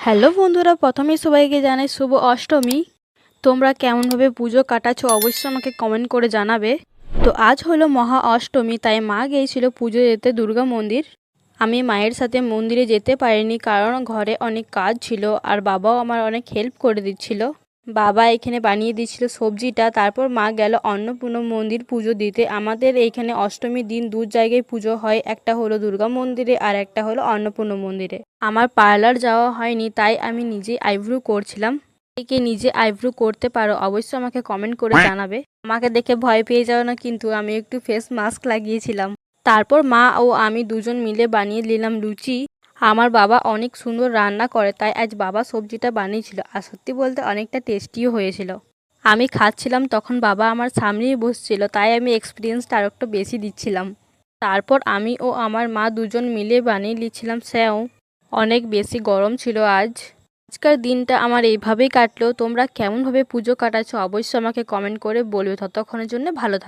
Hello বন্ধুরা, প্রথমেই সবাইকে জানাই শুভ অষ্টমী। তোমরা কেমনভাবে পুজো কাটাচ্ছো অবশ্যই আমাকে কমেন্ট করে জানাবে। তো আজ হলো মহা অষ্টমী, তাই মা গিয়েছিল পুজো দিতে দুর্গা মন্দির। আমি মায়ের সাথে মন্দিরে যেতে পারিনি কারণ ঘরে অনেক কাজ ছিল আর বাবাও আমার অনেক হেল্প করে দিচ্ছিল। বাবা এখানে বানিয়ে দিচ্ছিল সবজিটা, তারপর মা গেল অন্নপূর্ণা মন্দির পুজো দিতে। আমাদের এইখানে অষ্টমীর দিন দু জায়গায় পুজো হয়, একটা হলো দুর্গা মন্দিরে আর একটা হলো অন্নপূর্ণা মন্দিরে। আমার পার্লার যাওয়া হয়নি, তাই আমি নিজে আইব্রু করছিলাম। কে নিজে আইব্রু করতে পারো অবশ্যই আমাকে কমেন্ট করে জানাবে। আমাকে দেখে ভয় পেয়ে যাও না কিন্তু, আমি একটু ফেস মাস্ক লাগিয়েছিলাম। তারপর মা ও আমি দুজন মিলে বানিয়ে নিলাম লুচি। আমার বাবা অনেক সুন্দর রান্না করে, তাই আজ বাবা সবজিটা বানিয়েছিল আর সত্যি বলতে অনেকটা টেস্টিও হয়েছিল। আমি খাচ্ছিলাম তখন বাবা আমার সামনেই বসছিল, তাই আমি এক্সপিরিয়েন্সটা আরও একটু বেশি দিচ্ছিলাম। তারপর আমি ও আমার মা দুজন মিলে বানিয়ে নিচ্ছিলাম স্যাও। অনেক বেশি গরম ছিল আজ। আজকের দিনটা আমার এইভাবেই কাটলো। তোমরা কেমনভাবে পুজো কাটাচ্ছো অবশ্যই আমাকে কমেন্ট করে বলবে। ততক্ষণের জন্য ভালো থাকো।